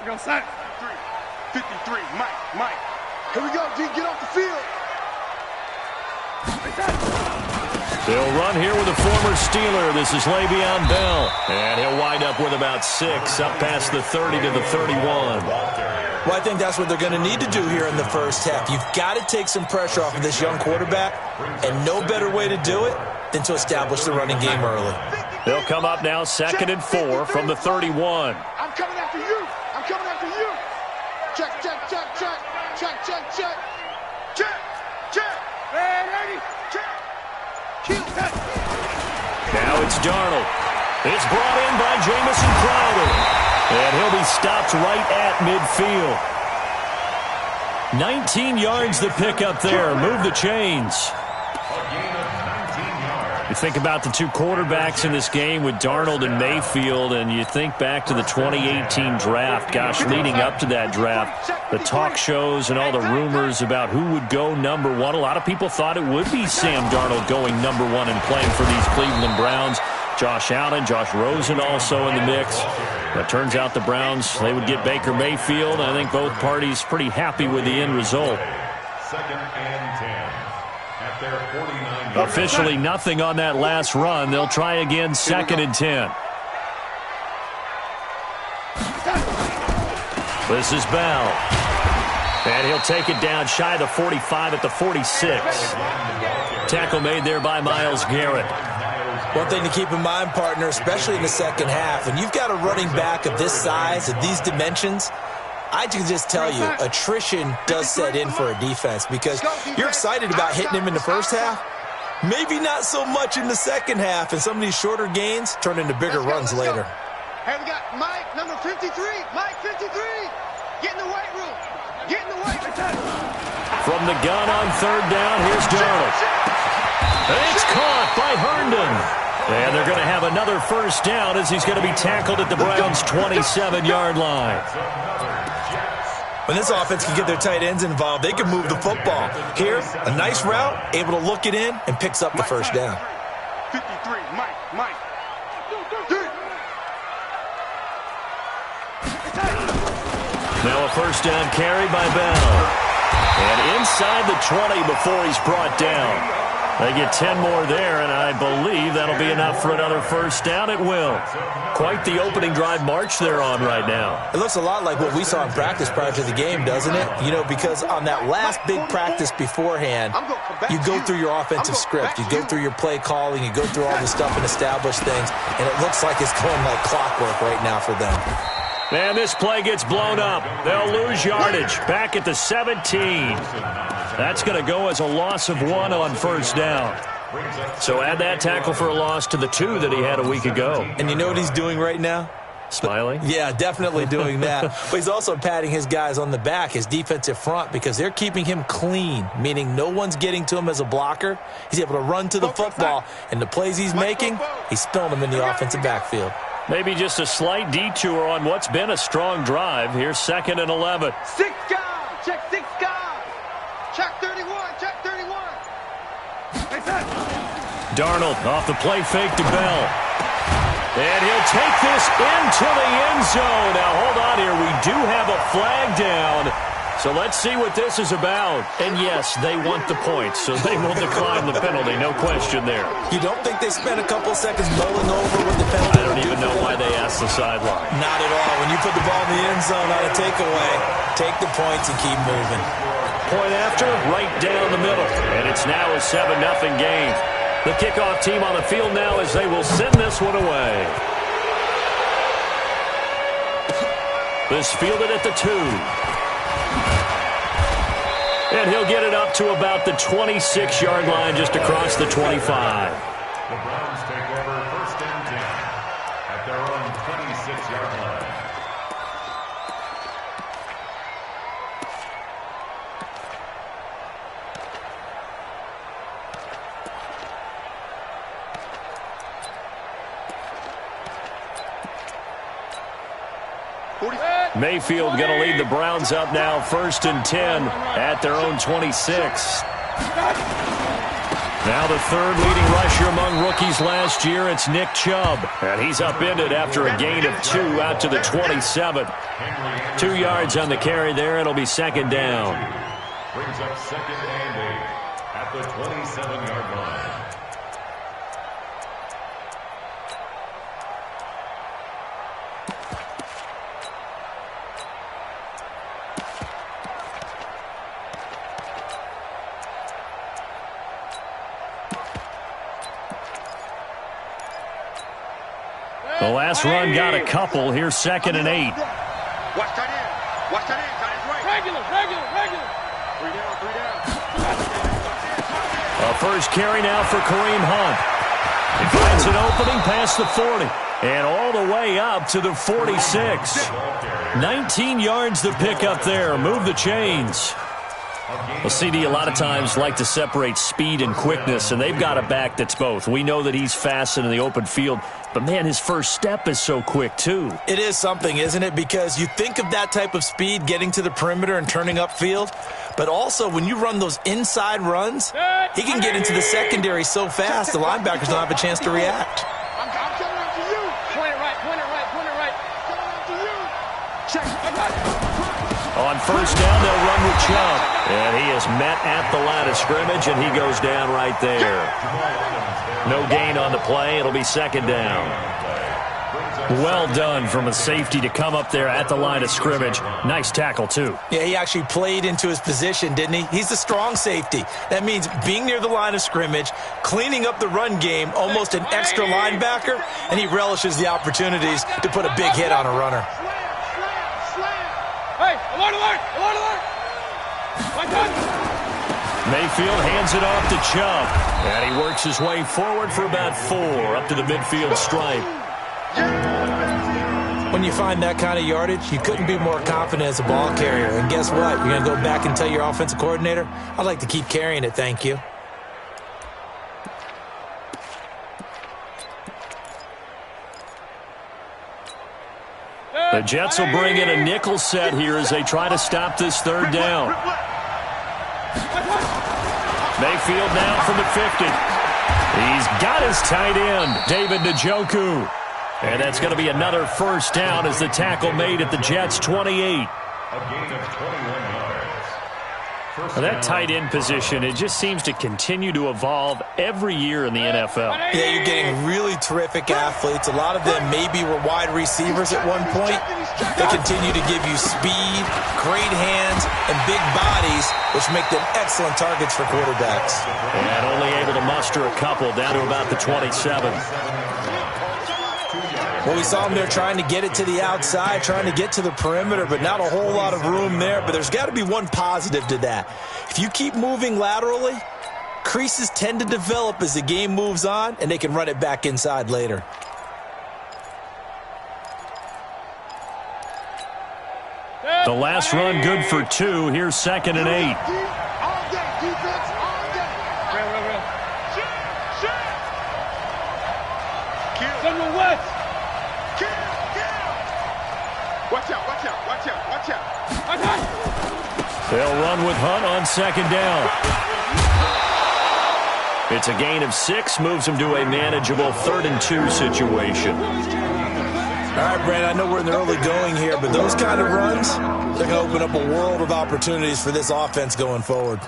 Go, set. 53, Mike. Here we go, D. Get off the field. They'll run here with a former Steeler. This is Le'Veon Bell. And he'll wind up with about 6, up past the 30 to the 31. Well, I think that's what they're going to need to do here in the first half. You've got to take some pressure off of this young quarterback, and no better way to do it than to establish the running game early. They'll come up now 2nd and 4 from the 31. I'm coming after you. Check. Ready. Check. Now it's Darnold. It's brought in by Jamison Crowder. And he'll be stopped right at midfield. 19 yards the pick up there. Move the chains. You think about the two quarterbacks in this game with Darnold and Mayfield, and you think back to the 2018 draft. Gosh, leading up to that draft, the talk shows and all the rumors about who would go number 1. A lot of people thought it would be Sam Darnold going number 1 and playing for these Cleveland Browns. Josh Allen, Josh Rosen also in the mix. It turns out the Browns, they would get Baker Mayfield. I think both parties pretty happy with the end result. 2nd and 10 at their 49. Officially nothing on that last run. They'll try again 2nd and 10. This is Bell. And he'll take it down shy of the 45 at the 46. Tackle made there by Myles Garrett. One thing to keep in mind, partner, especially in the second half, when you've got a running back of this size, of these dimensions, I can just tell you, attrition does set in for a defense because you're excited about hitting him in the first half. Maybe not so much in the second half, and some of these shorter gains turn into bigger runs later. Hey, we got Mike, number 53. Mike, 53. Get in the weight room. From the gun on 3rd down, here's Darnold. It's caught by Herndon. And they're going to have another first down as he's going to be tackled at the Browns' 27-yard line. When this offense can get their tight ends involved, they can move the football. Here, a nice route, able to look it in, and picks up the first down. 53, Mike. Now a first down carry by Bell. And inside the 20 before he's brought down. They get 10 more there, and I believe that'll be enough for another first down. It will. Quite the opening drive march they're on right now. It looks a lot like what we saw in practice prior to the game, doesn't it? You know, because on that last big practice beforehand, you go through your offensive script. You go through your play calling. You go through all the stuff and establish things, and it looks like it's going like clockwork right now for them. And this play gets blown up. They'll lose yardage. Back at the 17. That's going to go as a loss of 1 on first down. So add that tackle for a loss to the 2 that he had a week ago. And you know what he's doing right now? Smiling? Yeah, definitely doing that. But he's also patting his guys on the back, his defensive front, because they're keeping him clean, meaning no one's getting to him as a blocker. He's able to run to the football, and the plays he's making, he's spilling them in the offensive backfield. Maybe just a slight detour on what's been a strong drive. Here's 2nd and 11. 6 guys. Check 6 guys. Check 31. Darnold off the play fake to Bell. And he'll take this into the end zone. Now, hold on here. We do have a flag down. So let's see what this is about. And, yes, they want the points, so they will decline the penalty. No question there. You don't think they spent a couple seconds mulling over what the penalty I don't even know why they asked the sideline. Not at all. When you put the ball in the end zone on a takeaway, take the points and keep moving. Point after, right down the middle. And it's now a 7-0 game. The kickoff team on the field now as they will send this one away. This fielded at the 2. And he'll get it up to about the 26-yard line just across the 25. The Browns take over 1st and 10 at their own 26-yard line. Mayfield going to lead the Browns up now 1st and 10 at their own 26. Now the third leading rusher among rookies last year, it's Nick Chubb. And he's upended after a gain of 2 out to the 27. 2 yards on the carry there. It'll be second down. Brings up second and 8 at the 27-yard line. The last run got a couple. Here's second and 8. Watch tight end. Watch tight end. Tight end's right. Regular. 3 down. A first carry now for Kareem Hunt. He finds an opening past the 40. And all the way up to the 46. 19 yards to pick up there. Move the chains. Well, CD a lot of times like to separate speed and quickness, and they've got a back that's both. We know that he's fast in the open field, but, man, his first step is so quick, too. It is something, isn't it? Because you think of that type of speed getting to the perimeter and turning upfield, but also when you run those inside runs, he can get into the secondary so fast the linebackers don't have a chance to react. I'm coming out to you. Point it right. Coming out to you. Check. On first down, they'll run with Chubb. And he is met at the line of scrimmage, and he goes down right there. No gain on the play. It'll be second down. Well done from a safety to come up there at the line of scrimmage. Nice tackle, too. Yeah, he actually played into his position, didn't he? He's a strong safety. That means being near the line of scrimmage, cleaning up the run game, almost an extra linebacker, and he relishes the opportunities to put a big hit on a runner. Hey, alert! Mayfield hands it off to Chubb. And he works his way forward for about 4 up to the midfield stripe. When you find that kind of yardage, you couldn't be more confident as a ball carrier. And guess what? You're going to go back and tell your offensive coordinator, I'd like to keep carrying it, thank you. The Jets will bring in a nickel set here as they try to stop this third down. Mayfield now from the 50. He's got his tight end, David Njoku. And that's going to be another first down as the tackle made at the Jets' 28. A gain of 21 yards. That tight end position, it just seems to continue to evolve every year in the NFL. Yeah, you're getting really terrific athletes. A lot of them maybe were wide receivers at one point. They continue to give you speed, great hands, and big bodies, which make them excellent targets for quarterbacks. And only able to muster a couple down to about the 27. Well, we saw him there trying to get it to the outside, trying to get to the perimeter, but not a whole lot of room there. But there's got to be one positive to that. If you keep moving laterally, creases tend to develop as the game moves on, and they can run it back inside later. The last run good for 2. Here's second and 8. All day, defense, all day. Real. Kill. Someone West. Kill. Watch out. They'll run with Hunt on second down. It's a gain of 6, moves them to a manageable 3rd and 2 situation. All right, Brad, I know we're in the early going here, but those kind of runs, they're going to open up a world of opportunities for this offense going forward.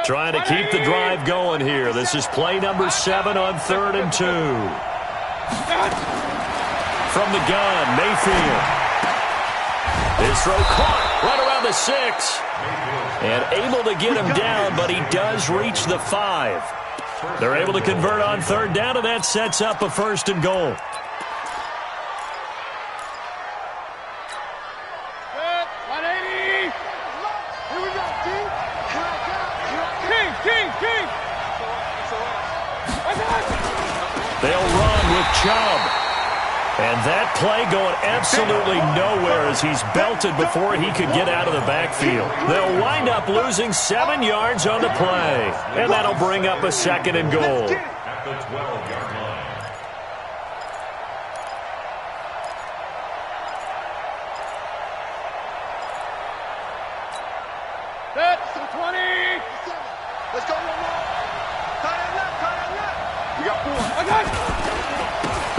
Trying to keep the drive going here. This is play number 7 on 3rd and 2. From the gun, Mayfield. His throw caught right around the 6. And able to get him down, but he does reach the 5. They're able to convert on 3rd down, and that sets up a 1st and goal. They'll run with Chubb. And that play going absolutely nowhere as he's belted before he could get out of the backfield. They'll wind up losing 7 yards on the play. And that'll bring up a 2nd and goal. At the 12-yard line. Set. 20. Let's go. Tight end left. We got 4. I got it.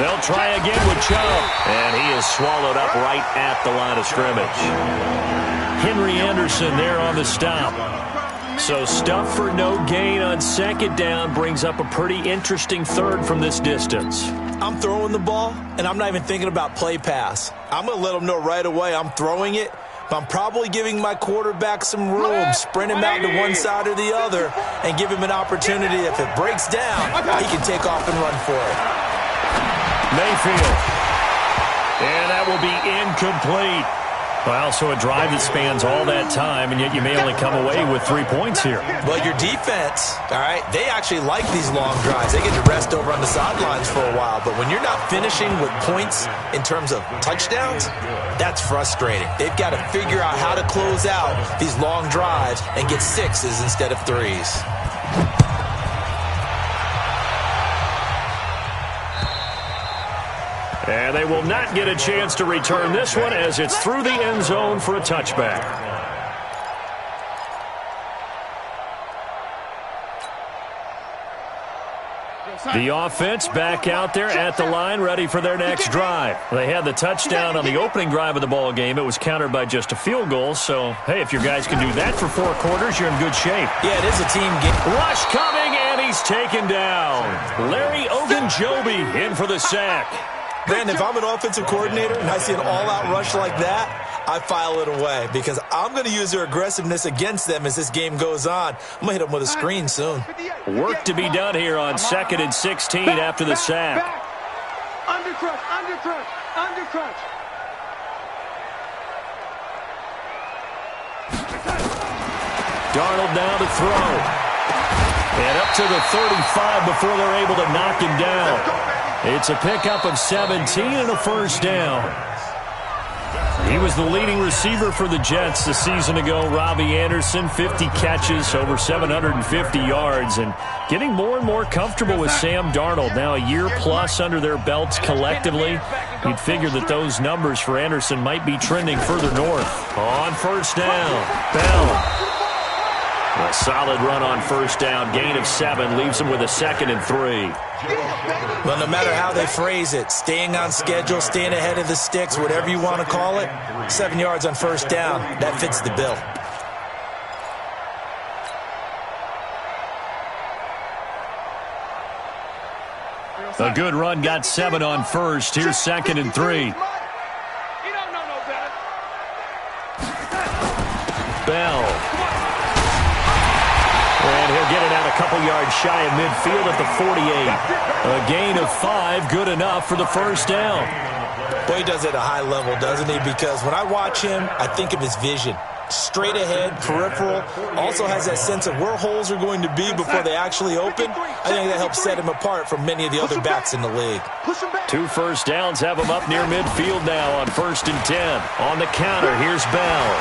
They'll try again with Chubb. And he is swallowed up right at the line of scrimmage. Henry Anderson there on the stop. So stuff for no gain on second down brings up a pretty interesting third from this distance. I'm throwing the ball, and I'm not even thinking about play pass. I'm going to let them know right away I'm throwing it, but I'm probably giving my quarterback some room, sprint him out to one side or the other, and give him an opportunity. If it breaks down, he can take off and run for it. Mayfield. And that will be incomplete. Well, so a drive that spans all that time, and yet you may only come away with 3 points here. Well, your defense, all right, they actually like these long drives. They get to rest over on the sidelines for a while. But when you're not finishing with points in terms of touchdowns, that's frustrating. They've got to figure out how to close out these long drives and get 6s instead of 3s. And they will not get a chance to return this one as it's through the end zone for a touchback. The offense back out there at the line, ready for their next drive. They had the touchdown on the opening drive of the ball game. It was countered by just a field goal. So, hey, if your guys can do that for 4 quarters, you're in good shape. Yeah, it is a team game. Rush coming, and he's taken down. Larry Ogunjobi in for the sack. Man, if I'm an offensive coordinator and I see an all-out rush like that, I file it away because I'm going to use their aggressiveness against them as this game goes on. I'm going to hit them with a screen soon. Work to be done here on 2nd and 16 after the sack. Undercrunch. Darnold now to throw. And up to the 35 before they're able to knock him down. It's a pickup of 17 and a first down. He was the leading receiver for the Jets the season ago. Robbie Anderson, 50 catches, over 750 yards, and getting more and more comfortable with Sam Darnold. Now a year plus under their belts collectively. You'd figure that those numbers for Anderson might be trending further north. On first down, Bell. A solid run on first down. Gain of 7 leaves them with a 2nd and 3. Well, no matter how they phrase it, staying on schedule, staying ahead of the sticks, whatever you want to call it, 7 yards on first down, that fits the bill. A good run, got 7 on first. Here's 2nd and 3. Bell. And he'll get it out a couple yards shy of midfield at the 48. A gain of 5, good enough for the first down. Boy, he does it at a high level, doesn't he? Because when I watch him, I think of his vision. Straight ahead, peripheral, also has that sense of where holes are going to be before they actually open. I think that helps set him apart from many of the other backs in the league. 2 first downs have him up near midfield now on 1st and 10. On the counter, here's Bell.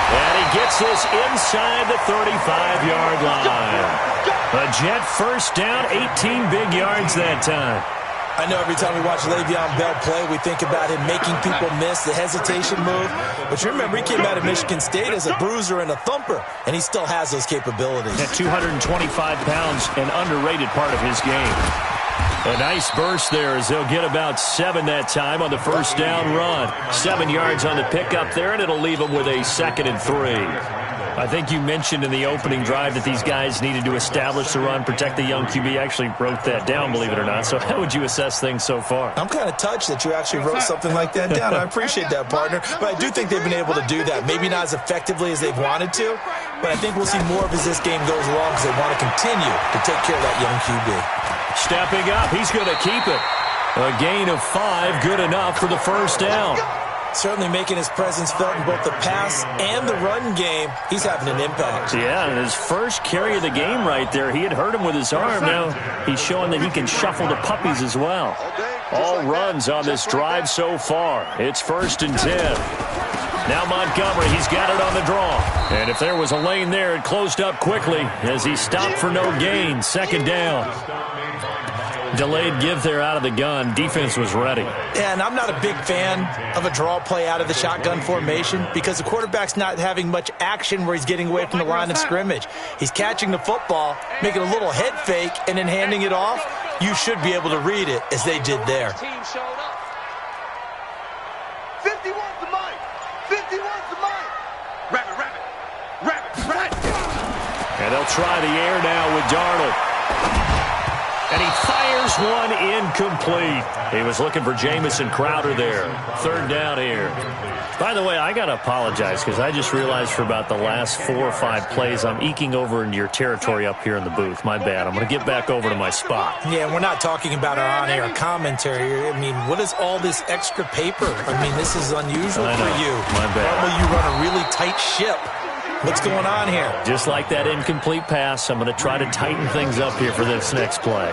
And he gets this inside the 35-yard line. A Jet first down, 18 big yards that time. I know every time we watch Le'Veon Bell play, we think about him making people miss the hesitation move. But you remember, he came out of Michigan State as a bruiser and a thumper, and he still has those capabilities. At 225 pounds, an underrated part of his game. A nice burst there as they'll get about 7 that time on the first down run. 7 yards on the pickup there, and it'll leave them with a 2nd and 3. I think you mentioned in the opening drive that these guys needed to establish the run, protect the young QB. Actually wrote that down, believe it or not. So how would you assess things so far? I'm kind of touched that you actually wrote something like that down. I appreciate that, partner. But I do think they've been able to do that. Maybe not as effectively as they've wanted to, but I think we'll see more of as this game goes along because they want to continue to take care of that young QB. Stepping up, he's going to keep it. A gain of 5, good enough for the first down. Certainly making his presence felt in both the pass and the run game. He's having an impact. Yeah, and his first carry of the game right there, he had hurt him with his arm. Now he's showing that he can shuffle the puppies as well. All runs on this drive so far. It's 1st and 10. Now Montgomery, he's got it on the draw. And if there was a lane there, it closed up quickly as he stopped for no gain. 2nd down. Delayed give there out of the gun. Defense was ready. Yeah, and I'm not a big fan of a draw play out of the shotgun formation because the quarterback's not having much action where he's getting away from the line of scrimmage. He's catching the football, making a little head fake, and then handing it off. You should be able to read it as they did there. 50 wants the mic. 50 wants the mic. Wrap it. And they'll try the air now with Darnold. And he fires one incomplete. He was looking for Jamison Crowder there. Third down here. By the way, I got to apologize because I just realized for about the last 4 or 5 plays, I'm eking over into your territory up here in the booth. My bad. I'm going to get back over to my spot. Yeah, we're not talking about our on-air commentary. I mean, what is all this extra paper? I mean, this is unusual for you. My bad. Normally you run a really tight ship. What's going on here? Just like that incomplete pass, I'm going to try to tighten things up here for this next play.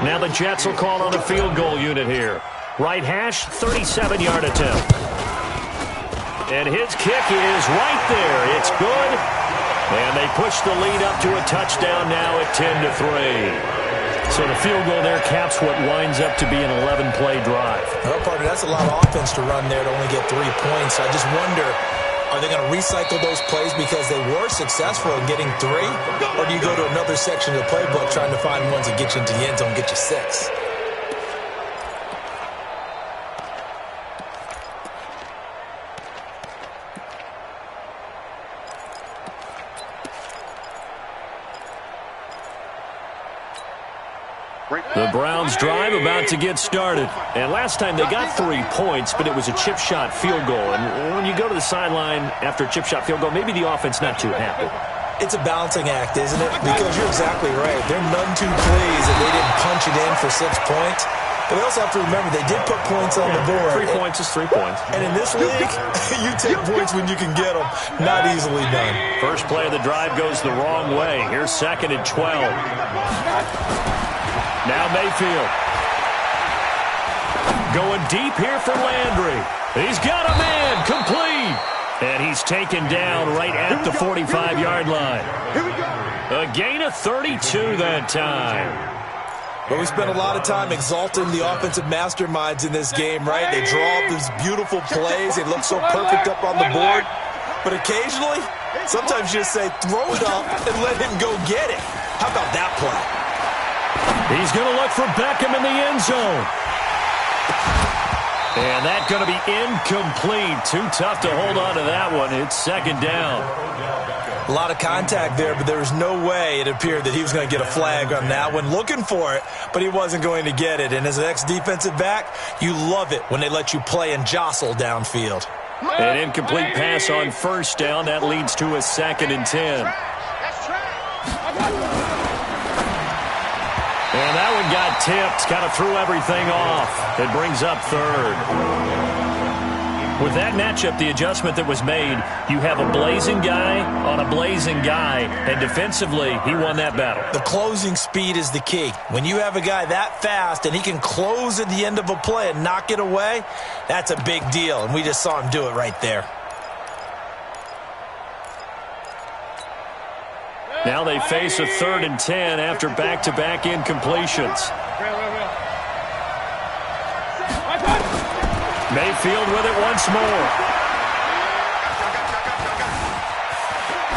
Now the Jets will call on a field goal unit here. Right hash, 37-yard attempt. And his kick is right there. It's good. And they push the lead up to a touchdown now at 10-3. So the field goal there caps what winds up to be an 11-play drive. Well, partner, that's a lot of offense to run there to only get 3 points. I just wonder, are they going to recycle those plays because they were successful in getting 3? Or do you go to another section of the playbook trying to find ones that get you into the end zone, get you 6? The Browns drive about to get started. And last time they got 3 points, but it was a chip shot field goal. And when you go to the sideline after a chip shot field goal, maybe the offense not too happy. It's a balancing act, isn't it? Because you're exactly right. They're none too pleased that they didn't punch it in for 6 points. But they also have to remember they did put points on the board. 3 points is 3 points. And in this league, you take points when you can get them. Not easily done. First play of the drive goes the wrong way. Here's 2nd and 12. Now Mayfield. Going deep here for Landry. He's got a man. Complete. And he's taken down right at the 45-yard line. A gain of 32 that time. But we spent a lot of time exalting the offensive masterminds in this game, right? They draw up these beautiful plays. They look so perfect up on the board. But occasionally, sometimes you just say, throw it up and let him go get it. How about that play? He's going to look for Beckham in the end zone. And that's going to be incomplete. Too tough to hold on to that one. It's 2nd down. A lot of contact there, but there was no way it appeared that he was going to get a flag on that one. Looking for it, but he wasn't going to get it. And as an ex-defensive back, you love it when they let you play and jostle downfield. An incomplete pass on 1st down. That leads to a 2nd and 10. And that one got tipped. Kind of threw everything off. It brings up 3rd. With that matchup, the adjustment that was made, you have a blazing guy on a blazing guy, and defensively, he won that battle. The closing speed is the key. When you have a guy that fast and he can close at the end of a play and knock it away, that's a big deal, and we just saw him do it right there. Now they face a 3rd and 10 after back-to-back incompletions. Mayfield with it once more.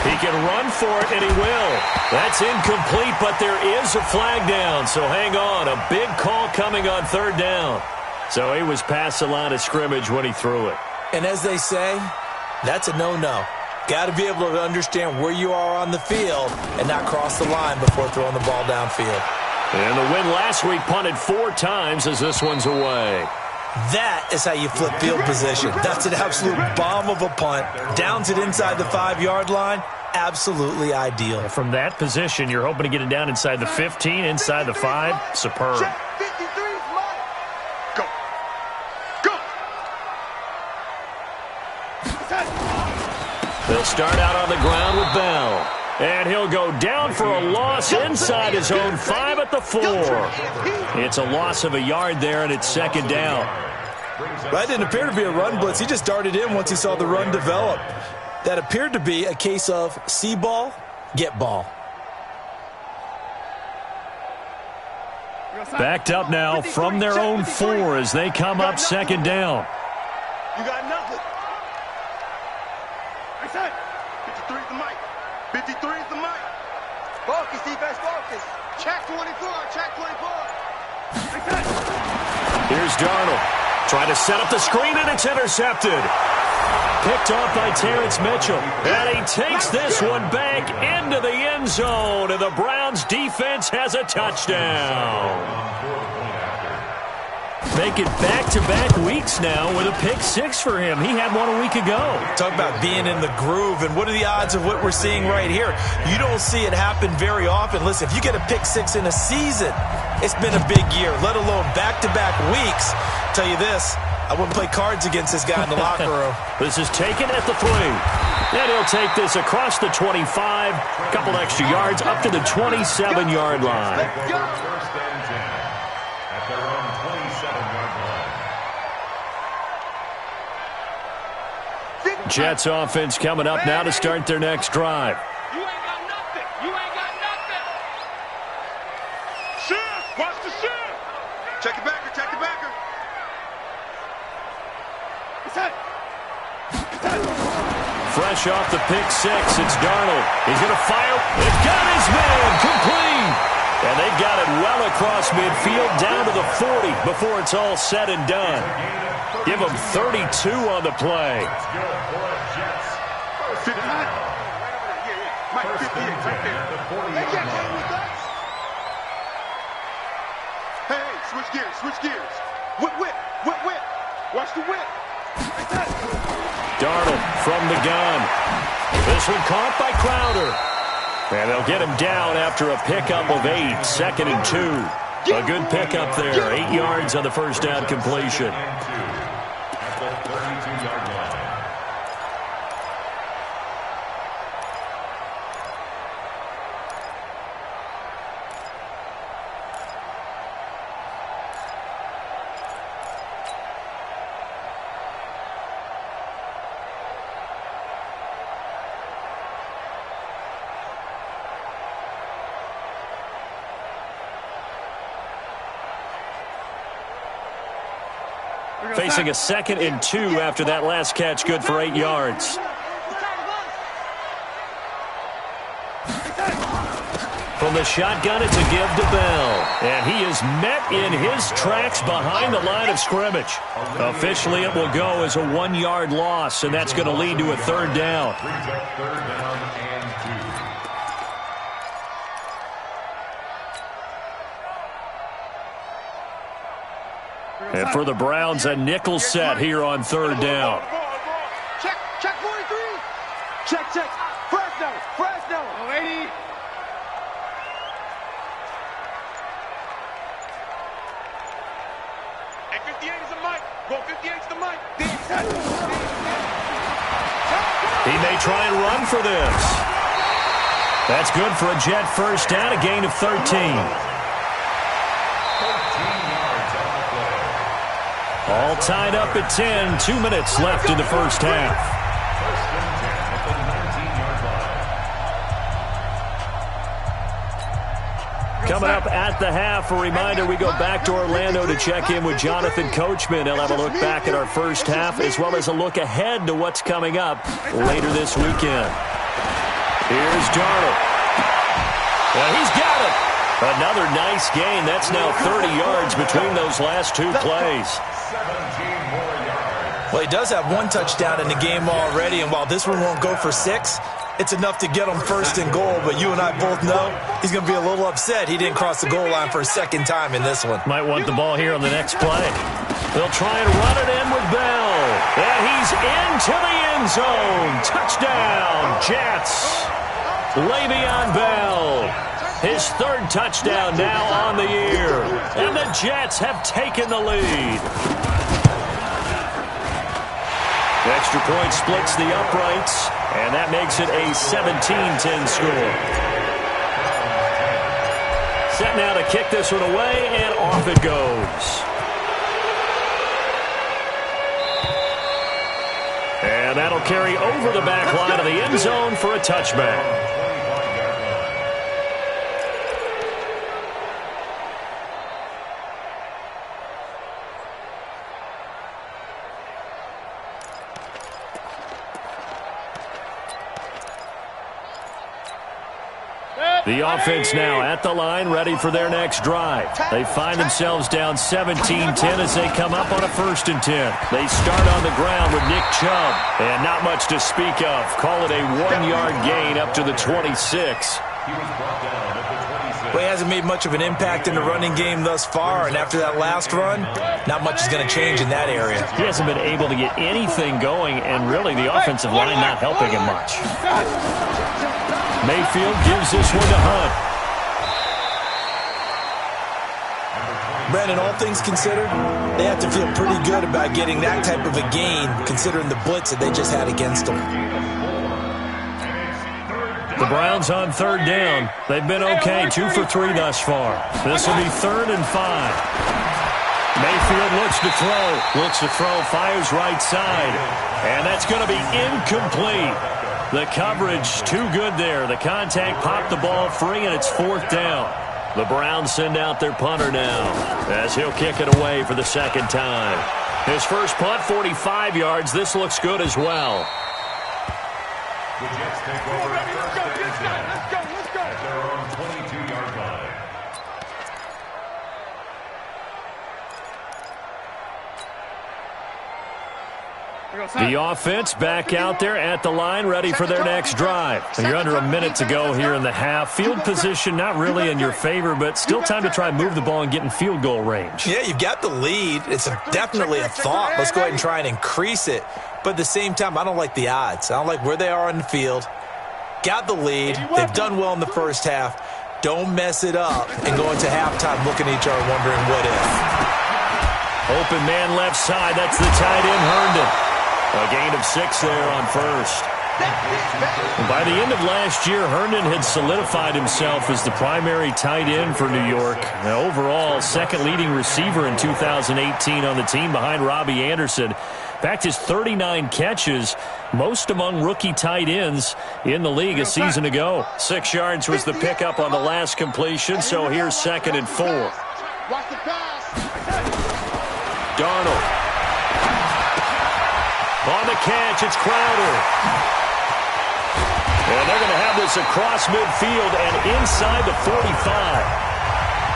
He can run for it, and he will. That's incomplete, but there is a flag down, so hang on. A big call coming on 3rd down. So he was past the line of scrimmage when he threw it. And as they say, that's a no-no. Got to be able to understand where you are on the field and not cross the line before throwing the ball downfield. And the win last week punted 4 times as this one's away. That is how you flip field position. That's an absolute bomb of a punt. Downs it inside the 5-yard line. Absolutely ideal. From that position, you're hoping to get it down inside the 15, inside the 5. Superb. Go. Go. They'll start out on the ground with Bell. And he'll go down for a loss inside his own 5 at the 4. It's a loss of a yard there, and it's 2nd down. That didn't appear to be a run blitz. He just darted in once he saw the run develop. That appeared to be a case of see ball, get ball. Backed up now from their own 4 as they come up second down. You got nothing. 53 is the mic. 53 is the mic. Focus, defense, focus. Check 24, check 24. Here's Darnold. Trying to set up the screen, and it's intercepted. Picked off by Terrence Mitchell. And he takes this one back into the end zone, and the Browns defense has a touchdown. Make it back-to-back weeks now with a pick-6 for him. He had one a week ago. Talk about being in the groove, and what are the odds of what we're seeing right here? You don't see it happen very often. Listen, if you get a pick-6 in a season, it's been a big year, let alone back-to-back weeks. Tell you this, I wouldn't play cards against this guy in the locker room. This is taken at the 3. And he'll take this across the 25, a couple extra yards up to the 27-yard line. First and 10 at their own 27-yard line. Jets offense coming up now to start their next drive. You ain't got nothing. You ain't got nothing. Shift. Watch the shift. Check the backer. Check the backer. Fresh off the pick-6, it's Darnold. He's going to fire. It's got his man complete. And they've got it well across midfield down to the 40 before it's all said and done. Give them 32 on the play. That's good for the Jets. First and 10. First and 10 at the 40-yard line. Hey, switch gears, switch gears. Whip, whip, whip, whip. Watch the whip. Darnold from the gun. This one caught by Crowder. And they'll get him down after a pickup of 8, 2nd and 2. A good pickup there, 8 yards on the first down completion. At the 32-yard line. Facing a 2nd and 2 after that last catch, good for 8 yards. From the shotgun, it's a give to Bell. And he is met in his tracks behind the line of scrimmage. Officially, it will go as a 1-yard loss, and that's going to lead to a 3rd down. Brings up 3rd down and 2. And for the Browns, a nickel set here on 3rd down. Check, check 43. Check, check. Fresno, Fresno. 80. Hey, 58 is the mic. Go 58 is the mic. He may try and run for this. That's good for a Jet first down, a gain of 13. All tied up at 10, 2 minutes left in the first half. First and 10 at the 19-yard line. Coming up at the half, a reminder, we go back to Orlando to check in with Jonathan Coachman. He'll have a look back at our first half as well as a look ahead to what's coming up later this weekend. Here's Darnold. Well, he's got it. Another nice gain. That's now 30 yards between those last 2 plays. 17 more yards. Well, he does have 1 touchdown in the game already, and while this one won't go for 6, it's enough to get him 1st and goal. But you and I both know he's going to be a little upset he didn't cross the goal line for a 2nd time in this one. Might want the ball here on the next play. They'll try and run it in with Bell. And he's into the end zone. Touchdown, Jets. Le'Veon Bell. His 3rd touchdown now on the year. And the Jets have taken the lead. The extra point splits the uprights, and that makes it a 17-10 score. Set now to kick this one away, and off it goes. And that'll carry over the back line of the end zone for a touchback. The offense now at the line, ready for their next drive. They find themselves down 17-10 as they come up on a 1st and 10. They start on the ground with Nick Chubb. And not much to speak of. Call it a 1-yard gain up to the 26. Well, he hasn't made much of an impact in the running game thus far, and after that last run, not much is going to change in that area. He hasn't been able to get anything going, and really the offensive line not helping him much. Mayfield gives this one to Hunt. Brandon, all things considered, they have to feel pretty good about getting that type of a gain, considering the blitz that they just had against them. The Browns on 3rd down. They've been okay, 2 for 3 thus far. This will be 3rd and 5. Mayfield looks to throw, fires right side. And that's going to be incomplete. The coverage too good there. The contact popped the ball free, and it's 4th down. The Browns send out their punter now as he'll kick it away for the 2nd time. His first punt, 45 yards. This looks good as well. The Jets take over at 1st and 10 at their own 22-yard line. The offense back out there at the line, ready for their next drive. You're under a minute to go here in the half. Field position not really in your favor, but still time to try and move the ball and get in field goal range. Yeah, you've got the lead. It's definitely a thought. Let's go ahead and try and increase it. But at the same time, I don't like the odds. I don't like where they are on the field. Got the lead. They've done well in the first half. Don't mess it up and go into halftime looking at each other wondering what if. Open man left side. That's the tight end, Herndon. A gain of 6 there on 1st. By the end of last year, Herndon had solidified himself as the primary tight end for New York. Now, overall, 2nd leading receiver in 2018 on the team behind Robbie Anderson. In fact, his 39 catches, most among rookie tight ends in the league a season ago. 6 yards was the pickup on the last completion, so here's 2nd and 4. Darnold. On the catch, it's Crowder. And they're going to have this across midfield and inside the 45.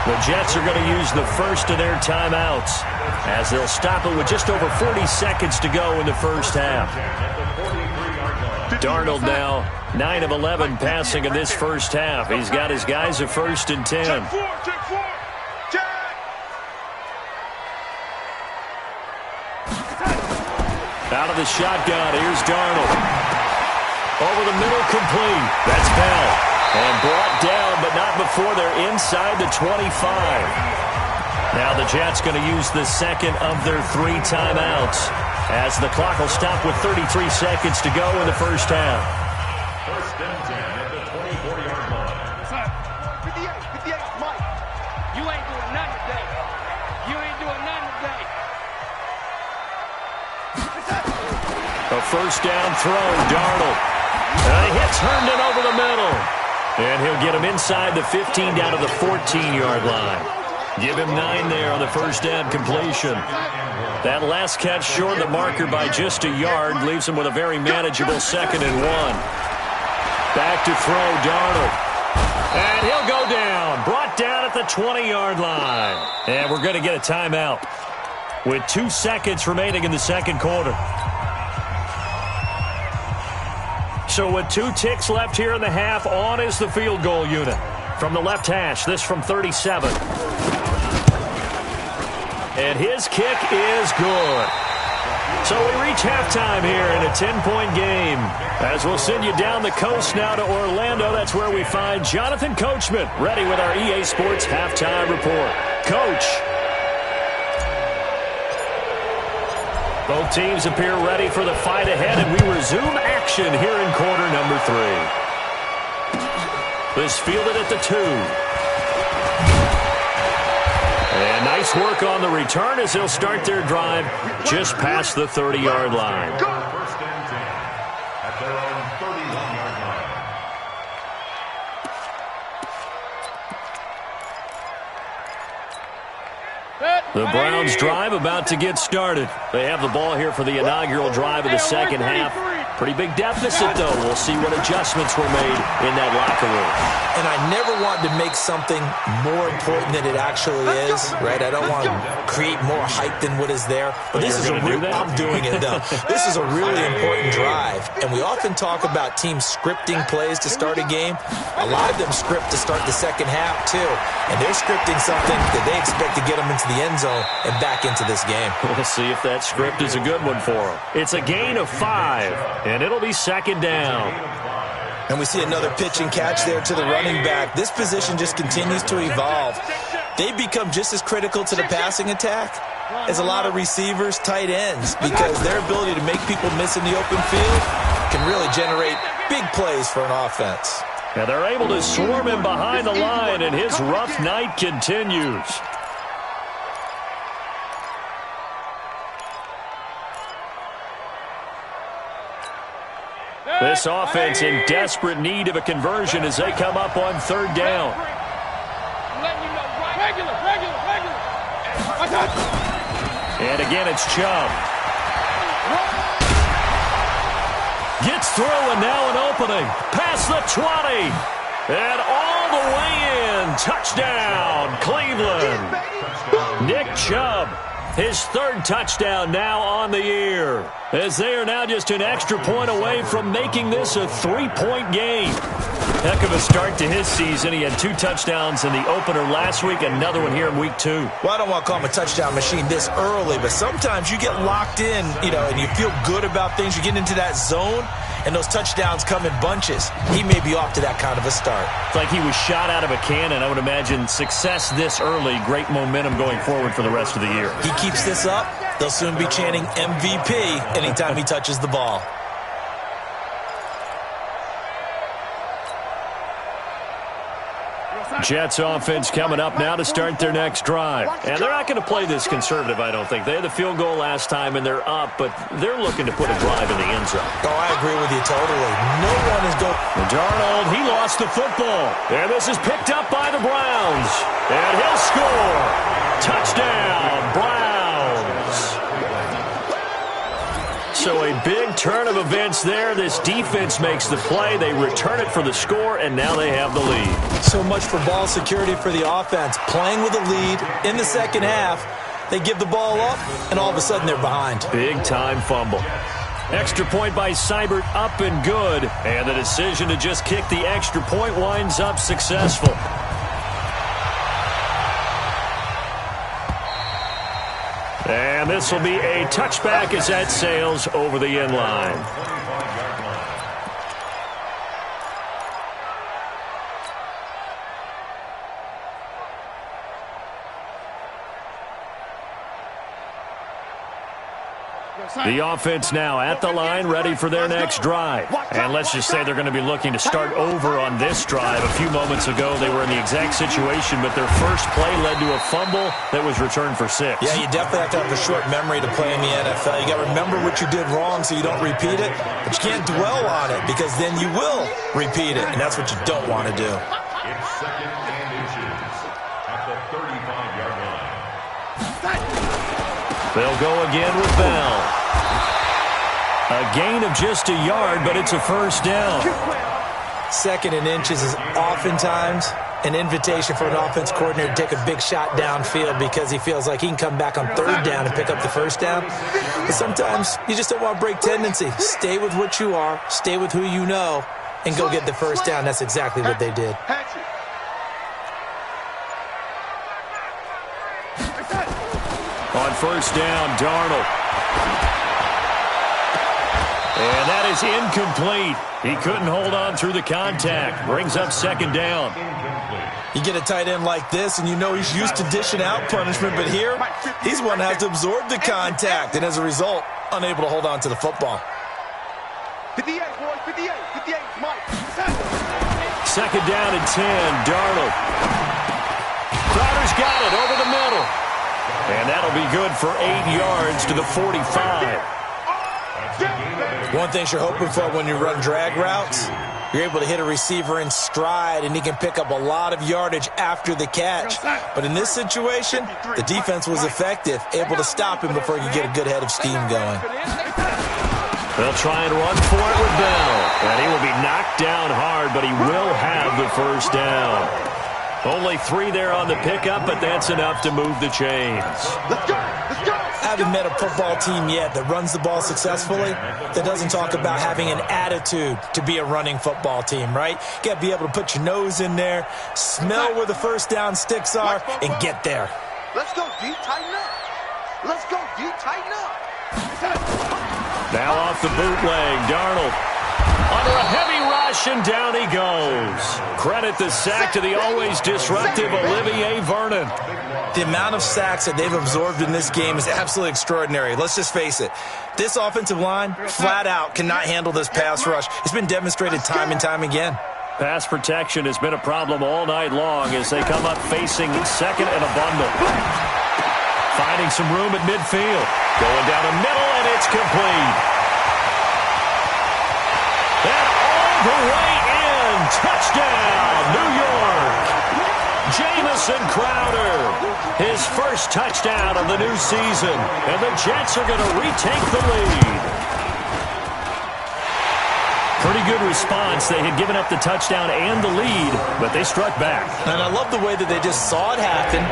The Jets are going to use the first of their timeouts as they'll stop it with just over 40 seconds to go in the first half. Darnold now 9 of 11 passing in this first half. He's got his guys at 1st and 10. Out of the shotgun, here's Darnold. Over the middle, complete. That's Bell. And brought down, but not before they're inside the 25. Now the Jets going to use the 2nd of their 3 timeouts as the clock will stop with 33 seconds to go in the first half. 1st and 10 at the 24-yard line. 58, Mike. You ain't doing nothing today. You ain't doing nothing today. A 1st down throw, Darnold. He hits Herndon over the middle. And he'll get him inside the 15 down to the 14-yard line. Give him 9 there on the 1st down completion. That last catch short of the marker by just a yard leaves him with a very manageable 2nd and 1. Back to throw, Darnold. And he'll go down. Brought down at the 20-yard line. And we're going to get a timeout with 2 seconds remaining in the 2nd quarter. So with 2 ticks left here in the half, on is the field goal unit. From the left hash, this from 37. And his kick is good. So we reach halftime here in a 10-point game. As we'll send you down the coast now to Orlando, that's where we find Jonathan Coachman, ready with our EA Sports Halftime Report. Coach. Both teams appear ready for the fight ahead, and we resume action here in quarter number 3. This fielded at the 2. And nice work on the return as they'll start their drive just past the 30-yard line. 1st and 10 at their own 31-yard line. The Browns drive about to get started. They have the ball here for the inaugural drive of the second half. Pretty big deficit, though. We'll see what adjustments were made in that locker room. And I never want to make something more important than it actually is, right? I don't want to create more hype than what is there. But this is a real, I'm doing it, though. This is a really important drive. And we often talk about teams scripting plays to start a game. A lot of them script to start the second half, too. And they're scripting something that they expect to get them into the end zone and back into this game. We'll see if that script is a good one for them. It's a gain of 5. And it'll be second down. And we see another pitch and catch there to the running back. This position just continues to evolve. They become just as critical to the passing attack as a lot of receivers, tight ends, because their ability to make people miss in the open field can really generate big plays for an offense. Now they're able to swarm him behind the line, and his rough night continues. This offense in desperate need of a conversion as they come up on third down. And again, it's Chubb. Gets through, and now an opening. Past the 20. And all the way in. Touchdown, Cleveland. Nick Chubb. His third touchdown now on the year, as they are now just an extra point away from making this a 3-point game. Heck of a start to his season. He had 2 touchdowns in the opener last week, another one here in week 2. Well, I don't want to call him a touchdown machine this early, but sometimes you get locked in, and you feel good about things. You get into that zone, and those touchdowns come in bunches. He may be off to that kind of a start. It's like he was shot out of a cannon. I would imagine success this early, great momentum going forward for the rest of the year. He keeps this up, they'll soon be chanting MVP anytime he touches the ball. Jets offense coming up now to start their next drive. And they're not going to play this conservative, I don't think. They had the field goal last time, and they're up, but they're looking to put a drive in the end zone. Oh, I agree with you totally. No one is going. Darnold, he lost the football. And this is picked up by the Browns. And he'll score. Touchdown, Browns. So a big turn of events there. This defense makes the play. They return it for the score, and now they have the lead. So much for ball security for the offense. Playing with a lead in the second half, they give the ball up, and all of a sudden they're behind. Big-time fumble. Extra point by Seibert, up and good. And the decision to just kick the extra point winds up successful. And this will be a touchback as that sails over the end line. The offense now at the line, ready for their next drive. And let's just say they're going to be looking to start over on this drive. A few moments ago, they were in the exact situation, but their first play led to a fumble that was returned for 6. Yeah, you definitely have to have a short memory to play in the NFL. You got to remember what you did wrong so you don't repeat it, but you can't dwell on it because then you will repeat it, and that's what you don't want to do. It's second and inches at the 35-yard line. They'll go again with Bell. A gain of just a yard, but it's a first down. Second and inches is oftentimes an invitation for an offense coordinator to take a big shot downfield because he feels like he can come back on third down and pick up the first down. But sometimes you just don't want to break tendency. Stay with what you are, stay with who you know, and go get the first down. That's exactly what they did. On first down, Darnold. And that is incomplete. He couldn't hold on through the contact. Brings up second down. You get a tight end like this, and you know he's used to dishing out punishment, but here, he's one that has to absorb the contact, and as a result, unable to hold on to the football. 58, boys, 58, 58, Mike. Second down and 10, Darnold. Crowder's got it over the middle. And that'll be good for 8 yards to the 45. One thing you're hoping for when you run drag routes, you're able to hit a receiver in stride, and he can pick up a lot of yardage after the catch. But in this situation, the defense was effective, able to stop him before he could get a good head of steam going. They'll try and run for it with Bell. And he will be knocked down hard, but he will have the first down. Only 3 there on the pickup, but that's enough to move the chains. Let's go! Let's go! I haven't met a football team yet that runs the ball successfully that doesn't talk about having an attitude to be a running football team, right? You got to be able to put your nose in there, smell where the first down sticks are, and get there. Let's go, D. Tighten up. Let's go, D. Tighten up. Now off the bootleg, Darnold. Under a heavy rush, and down he goes. Credit the sack to the always disruptive Olivier Vernon. The amount of sacks that they've absorbed in this game is absolutely extraordinary. Let's just face it. This offensive line, flat out, cannot handle this pass rush. It's been demonstrated time and time again. Pass protection has been a problem all night long as they come up facing second and a bundle. Finding some room at midfield. Going down the middle, and it's complete. And all the way in. Touchdown, New York. Jamison Crowder. His first touchdown of the new season. And the Jets are going to retake the lead. Pretty good response. They had given up the touchdown and the lead, but they struck back. And I love the way that they just saw it happen.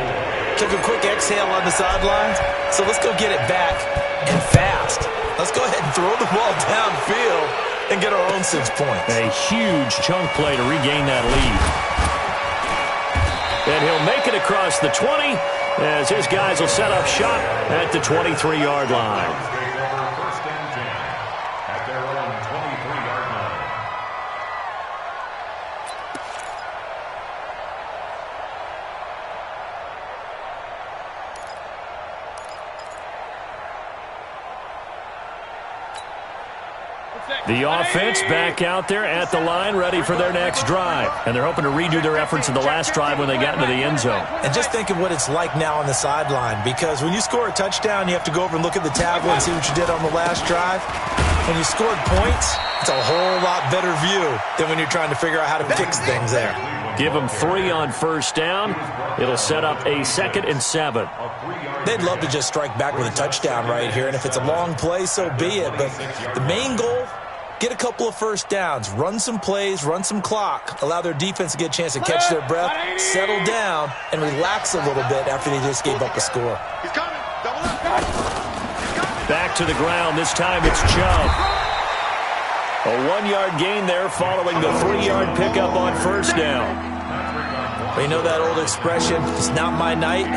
Took a quick exhale on the sidelines. So let's go get it back and fast. Let's go ahead and throw the ball downfield and get our own 6 points. A huge chunk play to regain that lead. And he'll make it across the 20 as his guys will set up shop at the 23-yard line. The offense back out there at the line, ready for their next drive. And they're hoping to redo their efforts in the last drive when they got into the end zone. And just think of what it's like now on the sideline, because when you score a touchdown, you have to go over and look at the tablet and see what you did on the last drive. When you scored points, it's a whole lot better view than when you're trying to figure out how to fix things there. Give them 3 on first down. It'll set up a 2nd and 7. They'd love to just strike back with a touchdown right here, and if it's a long play, so be it. But the main goal, get a couple of first downs, run some plays, run some clock, allow their defense to get a chance to catch their breath, settle down, and relax a little bit after they just gave up a score. He's coming. Double up. Back to the ground. This time it's Chubb. A 1-yard gain there following the 3-yard pickup on first down. Well, you know that old expression, it's not my night.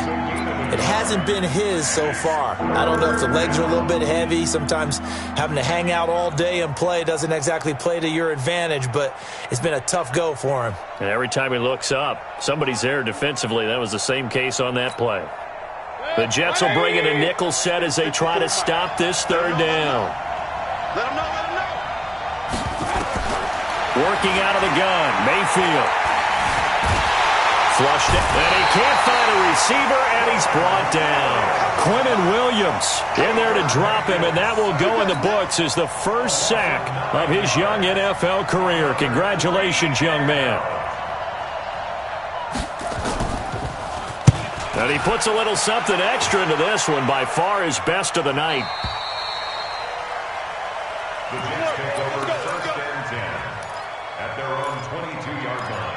It hasn't been his so far. I don't know if the legs are a little bit heavy. Sometimes having to hang out all day and play doesn't exactly play to your advantage, but it's been a tough go for him. And every time he looks up, somebody's there defensively. That was the same case on that play. The Jets will bring in a nickel set as they try to stop this third down. Let him know, let him know. Working out of the gun, Mayfield. Flushed it, and he can't find a receiver, and he's brought down. Quinnen Williams in there to drop him, and that will go in the books as the first sack of his young NFL career. Congratulations, young man. And he puts a little something extra into this one, by far his best of the night. The Jets take over first and 10 at their own 22-yard line.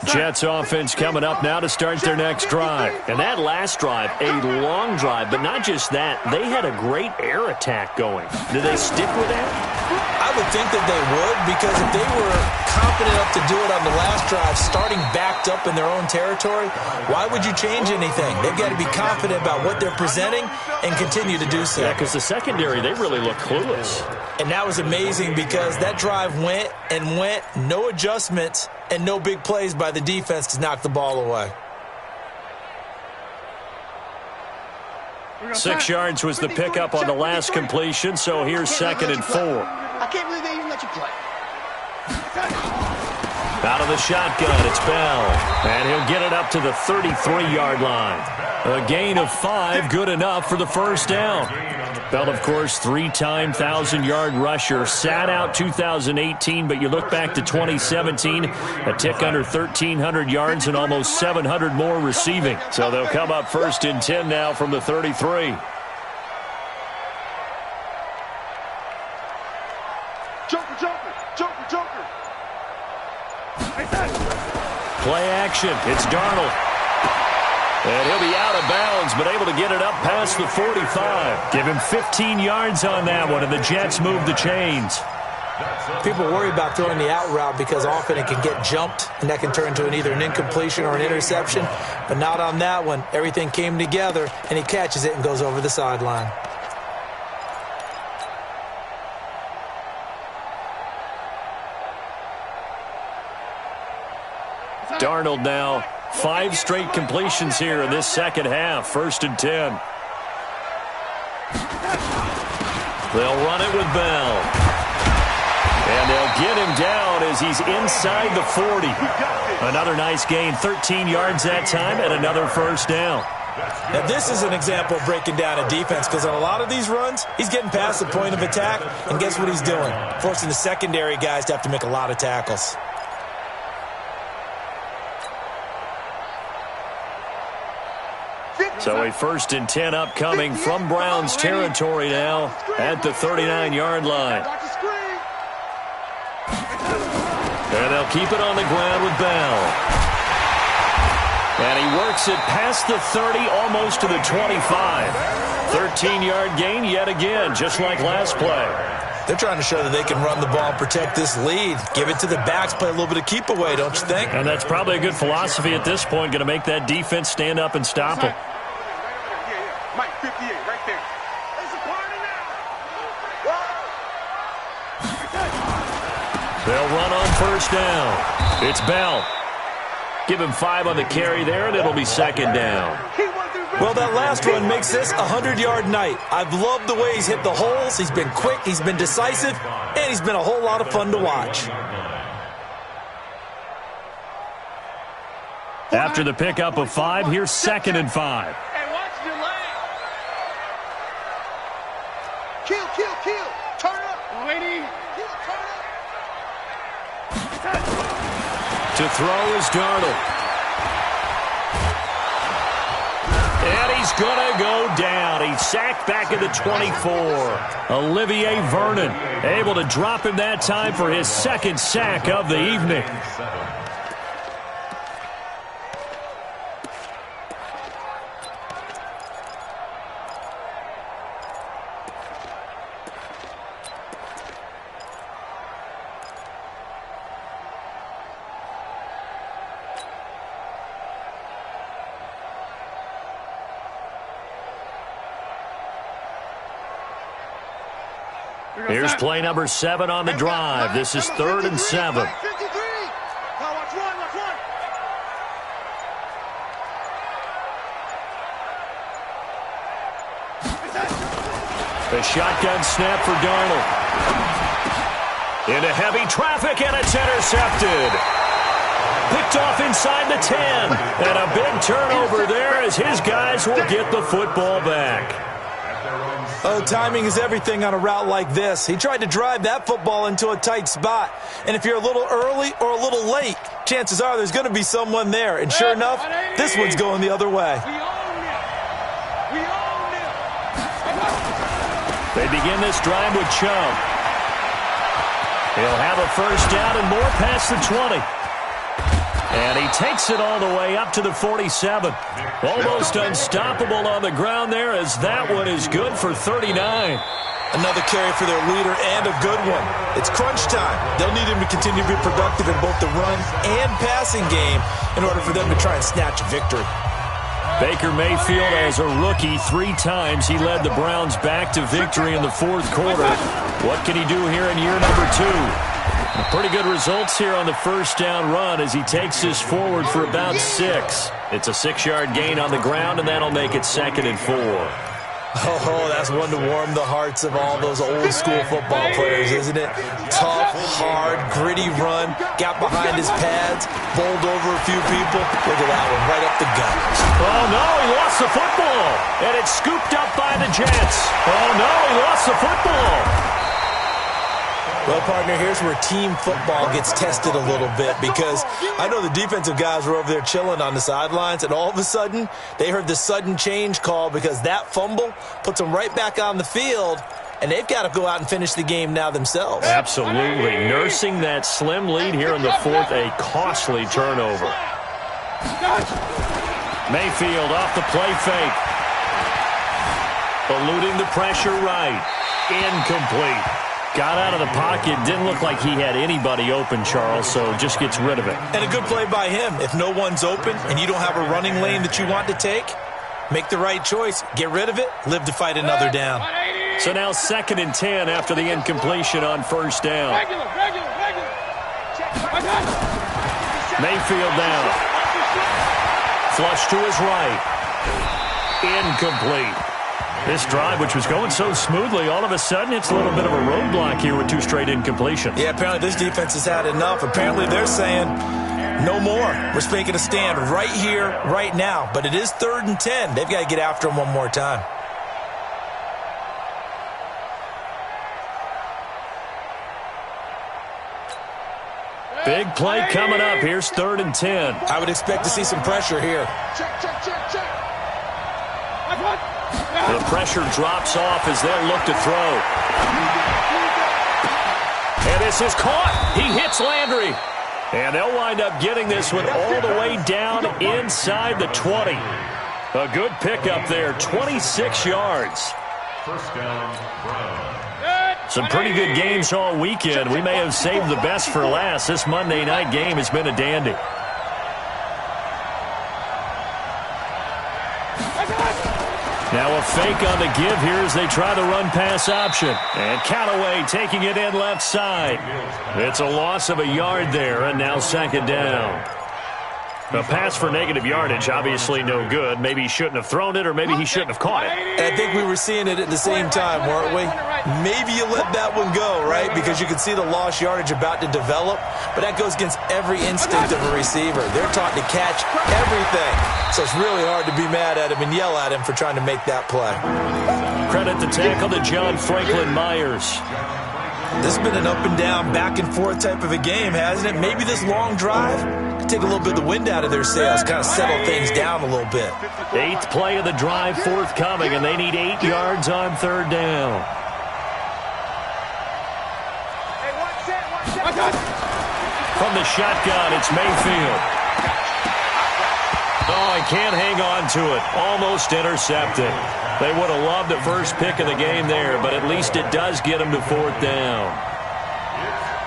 Jets offense coming up now to start their next drive. And that last drive, a long drive, but not just that. They had a great air attack going. Did they stick with that? I would think that they would, because if they were confident enough to do it on the last drive, starting backed up in their own territory, why would you change anything? They've got to be confident about what they're presenting and continue to do so. Yeah, because the secondary, they really look clueless. And that was amazing because that drive went and went, no adjustments, and no big plays by the defense to knock the ball away. 6 yards was the pickup on the last completion, so here's 2nd and 4. I can't believe they even let you play. Out of the shotgun, it's Bell. And he'll get it up to the 33-yard line. A gain of 5, good enough for the first down. Bell, of course, three-time 1,000-yard rusher. Sat out 2018, but you look back to 2017, a tick under 1,300 yards and almost 700 more receiving. So they'll come up first and 10 now from the 33. Joker, joker, joker, joker. Play action. It's Darnold. And he'll be out of bounds, but able to get it up past the 45. Give him 15 yards on that one, and the Jets move the chains. People worry about throwing the out route because often it can get jumped, and that can turn into either an incompletion or an interception. But not on that one. Everything came together, and he catches it and goes over the sideline. Darnold now, 5 straight completions here in this second half. First and 10. They'll run it with Bell. And they'll get him down as he's inside the 40. Another nice gain, 13 yards that time, and another first down. Now, this is an example of breaking down a defense because on a lot of these runs, he's getting past the point of attack, and guess what he's doing? Forcing the secondary guys to have to make a lot of tackles. So a first and 10 upcoming from Browns territory now at the 39-yard line. And they'll keep it on the ground with Bell. And he works it past the 30, almost to the 25. 13-yard gain yet again, just like last play. They're trying to show that they can run the ball and protect this lead. Give it to the backs, play a little bit of keep away, don't you think? And that's probably a good philosophy at this point, going to make that defense stand up and stop him. Mike, 58, right there. It's a party now. They'll run on first down. It's Bell. Give him 5 on the carry there, and it'll be second down. Well, that last run makes this a 100-yard night. I've loved the way he's hit the holes. He's been quick, he's been decisive, and he's been a whole lot of fun to watch. After the pickup of 5, here's second and 5. Kill. Turn up. Lady. Turn up. To throw is Darnold. And he's going to go down. He's sacked back at the 24. Olivier Vernon able to drop him that time for his second sack of the evening. Here's play number 7 on the drive. This is 3rd and 7. The shotgun snap for Darnold. Into heavy traffic, and it's intercepted. Picked off inside the 10. And a big turnover there as his guys will get the football back. Oh, timing is everything on a route like this. He tried to drive that football into a tight spot. And if you're a little early or a little late, chances are there's going to be someone there. And sure enough, this one's going the other way. They begin this drive with Chubb. He'll have a first down and more past the 20. And he takes it all the way up to the 47. Almost unstoppable on the ground there as that one is good for 39. Another carry for their leader and a good one. It's crunch time. They'll need him to continue to be productive in both the run and passing game in order for them to try and snatch a victory. Baker Mayfield, as a rookie, 3 times he led the Browns back to victory in the 4th quarter. What can he do here in year number 2? Pretty good results here on the first down run as he takes this forward for about 6. It's a 6-yard gain on the ground, and that'll make it 2nd and 4. Oh, that's one to warm the hearts of all those old-school football players, isn't it? Tough, hard, gritty run, got behind his pads, bowled over a few people. Look at that one, right up the gut. Oh, no, he lost the football, and it's scooped up by the Jets. Oh, no, he lost the football. Well, partner, here's where team football gets tested a little bit, because I know the defensive guys were over there chilling on the sidelines, and all of a sudden they heard the sudden change call because that fumble puts them right back on the field, and they've got to go out and finish the game now themselves. Absolutely. Nursing that slim lead here in the fourth, a costly turnover. Mayfield off the play fake. Eluding the pressure right. Incomplete. Got out of the pocket. Didn't look like he had anybody open, Charles, so just gets rid of it. And a good play by him. If no one's open and you don't have a running lane that you want to take, make the right choice. Get rid of it. Live to fight another down. So now 2nd and 10 after the incompletion on first down. Mayfield down. Flush to his right. Incomplete. This drive, which was going so smoothly, all of a sudden it's a little bit of a roadblock here with 2 straight incompletions. Yeah, apparently this defense has had enough. Apparently they're saying no more. We're making a stand right here, right now. But it is 3rd and 10. They've got to get after him one more time. Big play coming up. Here's 3rd and 10. I would expect to see some pressure here. Check. The pressure drops off as they'll look to throw. And this is caught. He hits Landry. And they'll wind up getting this one all the way down inside the 20. A good pickup there, 26 yards. First down, Brown. Some pretty good games all weekend. We may have saved the best for last. This Monday night game has been a dandy. Now a fake on the give here as they try the run-pass option. And Callaway taking it in left side. It's a loss of a yard there, and now 2nd down. A pass for negative yardage, obviously no good. Maybe he shouldn't have thrown it, or maybe he shouldn't have caught it. And I think we were seeing it at the same time, weren't we? Maybe you let that one go, right? Because you can see the lost yardage about to develop. But that goes against every instinct of a receiver. They're taught to catch everything. So it's really hard to be mad at him and yell at him for trying to make that play. Credit the tackle to John Franklin Myers. This has been an up and down, back and forth type of a game, hasn't it? Maybe this long drive could take a little bit of the wind out of their sails, kind of settle things down a little bit. 8th play of the drive forthcoming, and they need 8 yards on 3rd down. From the shotgun, it's Mayfield. Oh, he can't hang on to it. Almost intercepted. They would have loved the first pick of the game there, but at least it does get them to 4th down.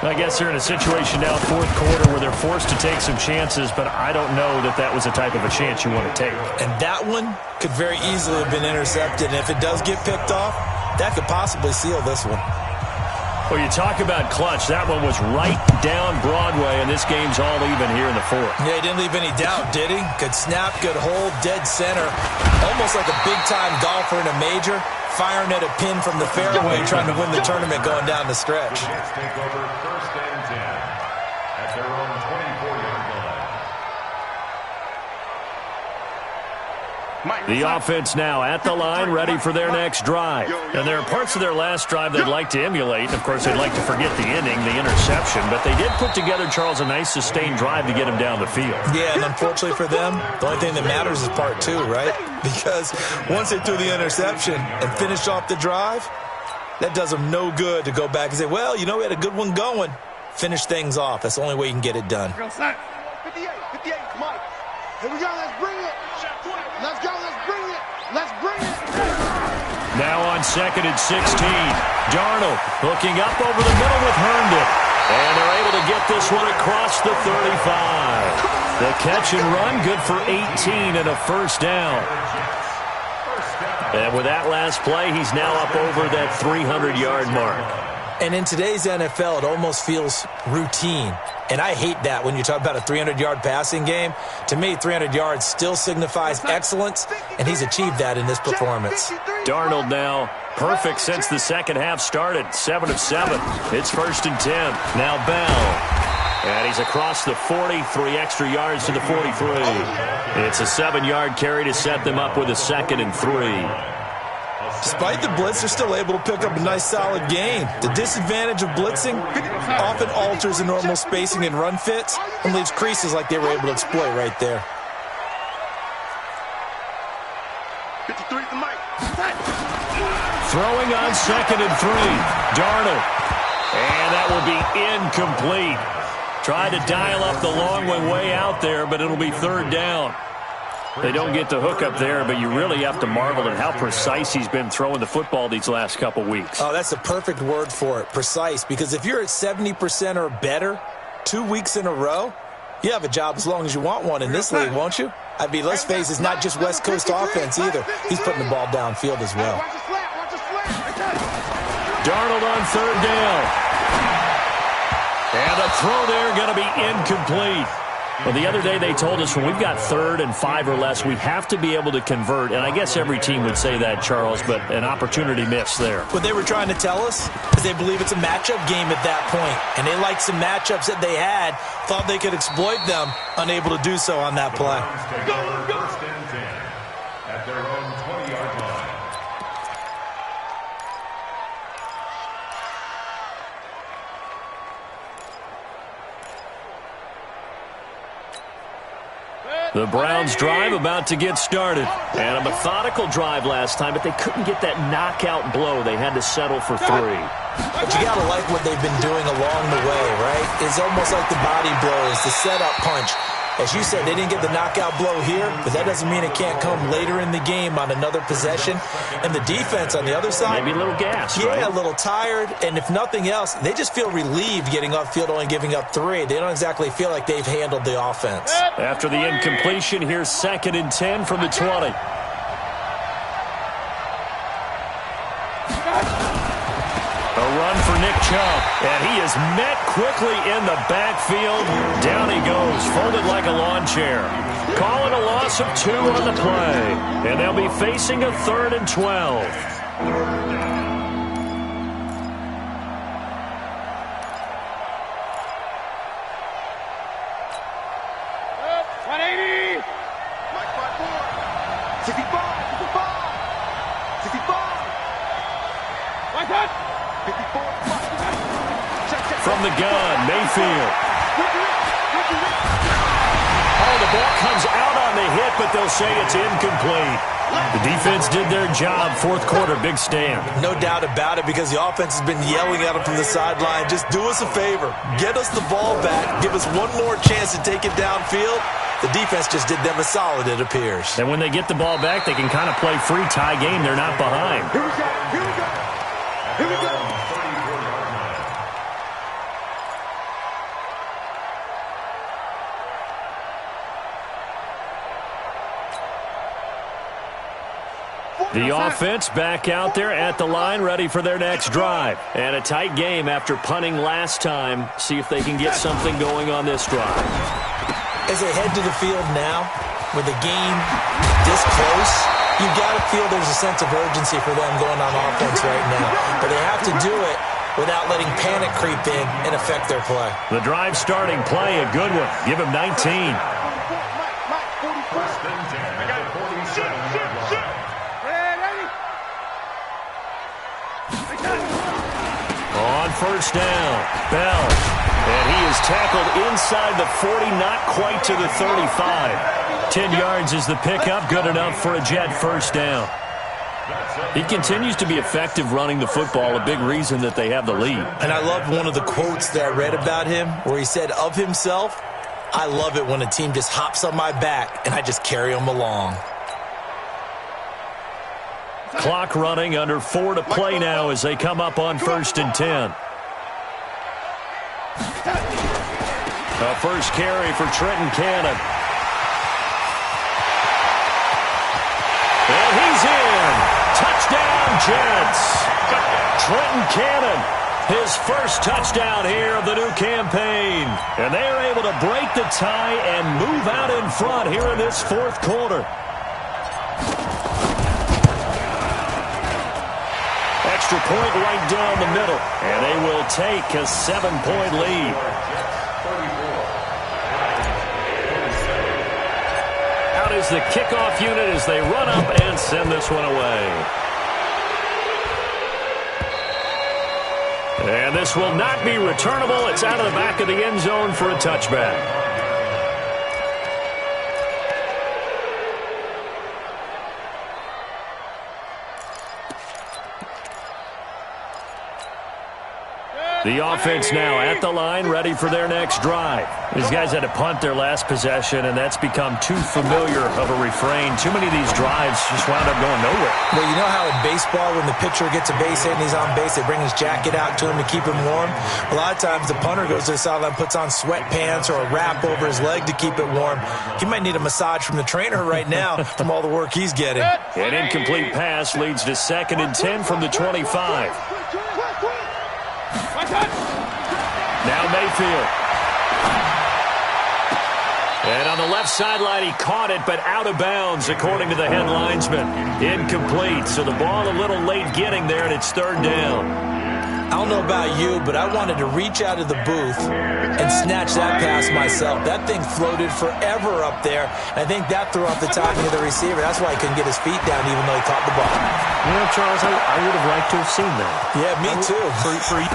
I guess they're in a situation now, 4th quarter, where they're forced to take some chances, but I don't know that that was the type of a chance you want to take. And that one could very easily have been intercepted, and if it does get picked off, that could possibly seal this one. Well, you talk about clutch. That one was right down Broadway, and this game's all even here in the 4th. Yeah, he didn't leave any doubt, did he? Good snap, good hold, dead center. Almost like a big-time golfer in a major, firing at a pin from the fairway, trying to win the tournament going down the stretch. Jets take over 1st and 10 at their own 24-yard line. The offense now at the line, ready for their next drive. And there are parts of their last drive they'd like to emulate. Of course, they'd like to forget the inning, the interception. But they did put together, Charles, a nice sustained drive to get him down the field. Yeah, and unfortunately for them, the only thing that matters is part 2, right? Because once they threw the interception and finished off the drive, that does them no good to go back and say, well, you know, we had a good one going. Finish things off. That's the only way you can get it done. 58, Mike. Here we go, let's bring it. Let's go, let's bring it. Let's bring it. Now on 2nd and 16. Darnold hooking up over the middle with Herndon. And they're able to get this one across the 35. The catch and run, good for 18 and a 1st down. And with that last play, he's now up over that 300-yard mark. And in today's NFL, it almost feels routine. And I hate that when you talk about a 300-yard passing game. To me, 300 yards still signifies excellence, and he's achieved that in this performance. Darnold now perfect since the second half started. 7 of 7. It's 1st and 10. Now Bell. And he's across the 40, 3 extra yards to the 43. It's a 7-yard carry to set them up with a 2nd and 3. Despite the blitz, they're still able to pick up a nice, solid gain. The disadvantage of blitzing often alters the normal spacing and run fits and leaves creases like they were able to exploit right there. 53 the mic. Throwing on 2nd and 3. Darnold. And that will be incomplete. Tried to dial up the long way out there, but it'll be 3rd down. They don't get the hook up there, but you really have to marvel at how precise he's been throwing the football these last couple weeks. Oh, that's the perfect word for it, precise, because if you're at 70% or better 2 weeks in a row, you have a job as long as you want one in this league, won't you? I mean, let's face it, it's not just West Coast offense either. He's putting the ball downfield as well. Darnold on 3rd down. And the throw there going to be incomplete. Well, the other day they told us when we've got 3rd and 5 or less, we have to be able to convert. And I guess every team would say that, Charles, but an opportunity missed there. What they were trying to tell us is they believe it's a matchup game at that point. And they liked some matchups that they had, thought they could exploit them, unable to do so on that play. First and 10 at their own 20-yard line. The Browns drive about to get started. And a methodical drive last time, but they couldn't get that knockout blow. They had to settle for 3. But you got to like what they've been doing along the way, right? It's almost like the body blows, the setup punch. As you said, they didn't get the knockout blow here, but that doesn't mean it can't come later in the game on another possession. And the defense on the other side, maybe a little gas, yeah, right? A little tired. And if nothing else, they just feel relieved getting upfield, only giving up 3. They don't exactly feel like they've handled the offense. After the incompletion, here's 2nd and 10 from the 20. A run for Nick Chubb, and he is met quickly in the backfield. Down he goes, folded like a lawn chair. Calling a loss of 2 on the play, and they'll be facing a 3rd and 12. From the gun, Mayfield. Oh, the ball comes out on the hit, but they'll say it's incomplete. The defense did their job. 4th quarter, big stand. No doubt about it, because the offense has been yelling at them from the sideline. Just do us a favor. Get us the ball back. Give us one more chance to take it downfield. The defense just did them a solid, it appears. And when they get the ball back, they can kind of play free tie game. They're not behind. Here we go. Here we go. Here we go. The offense back out there at the line, ready for their next drive. And a tight game after punting last time. See if they can get something going on this drive. As they head to the field now, with the game this close, you've got to feel there's a sense of urgency for them going on offense right now. But they have to do it without letting panic creep in and affect their play. The drive starting play, a good one. Give him 19. On 1st down, Bell. And he is tackled inside the 40, not quite to the 35. 10 yards is the pickup, good enough for a Jet 1st down. He continues to be effective running the football, a big reason that they have the lead. And I love one of the quotes that I read about him where he said of himself, "I love it when a team just hops on my back and I just carry them along." Clock running, under 4 to play now as they come up on 1st and 10. A first carry for Trenton Cannon. And he's in. Touchdown, Jets. Trenton Cannon, his first touchdown here of the new campaign. And they are able to break the tie and move out in front here in this 4th quarter. Extra point right down the middle. And they will take a 7-point lead. Out is the kickoff unit as they run up and send this one away. And this will not be returnable. It's out of the back of the end zone for a touchback. The offense now at the line, ready for their next drive. These guys had to punt their last possession, and that's become too familiar of a refrain. Too many of these drives just wound up going nowhere. Well, you know how in baseball, when the pitcher gets a base hit and he's on base, they bring his jacket out to him to keep him warm? A lot of times the punter goes to the sideline, puts on sweatpants or a wrap over his leg to keep it warm. He might need a massage from the trainer right now from all the work he's getting. An incomplete pass leads to 2nd and 10 from the 25. Now Mayfield. And on the left sideline, he caught it, but out of bounds, according to the head linesman. Incomplete, so the ball a little late getting there, and it's 3rd down. I don't know about you, but I wanted to reach out of the booth and snatch that pass myself. That thing floated forever up there. I think that threw off the timing of the receiver. That's why he couldn't get his feet down even though he caught the ball. You know, Charles, I would have liked to have seen that. Yeah, me too.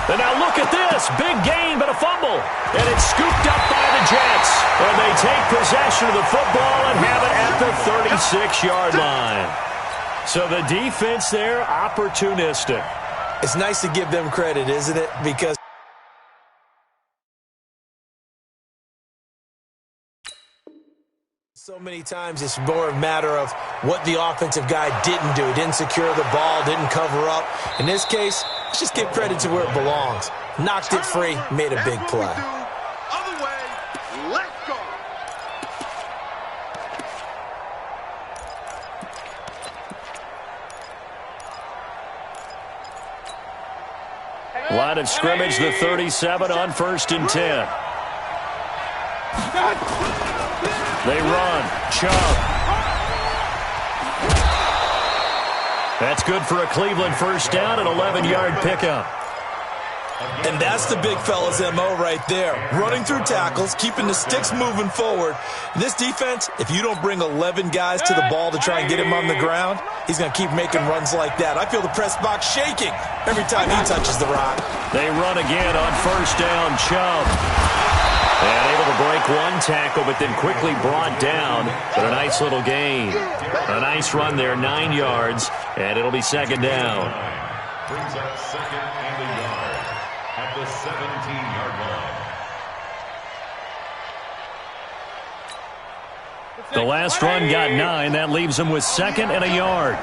And now look at this. Big gain, but a fumble. And it's scooped up by the Jets. And they take possession of the football and have it at the 36-yard line. So the defense there, opportunistic. It's nice to give them credit, isn't it? Because so many times it's more a matter of what the offensive guy didn't do. Didn't secure the ball, didn't cover up. In this case, let's just give credit to where it belongs. Knocked it free, made a big play. Other way, let's go. Line of scrimmage, the 37 on 1st and 10. They run. Chubb. That's good for a Cleveland 1st down, an 11-yard pickup. And that's the big fella's M.O. right there. Running through tackles, keeping the sticks moving forward. This defense, if you don't bring 11 guys to the ball to try and get him on the ground, he's going to keep making runs like that. I feel the press box shaking every time he touches the rock. They run again on 1st down. Chubb. And able to break one tackle, but then quickly brought down. But a nice little gain. A nice run there, 9 yards, and it'll be 2nd down. Brings up 2nd and a yard at the 17-yard line. The last run got 9. That leaves him with 2nd and a yard.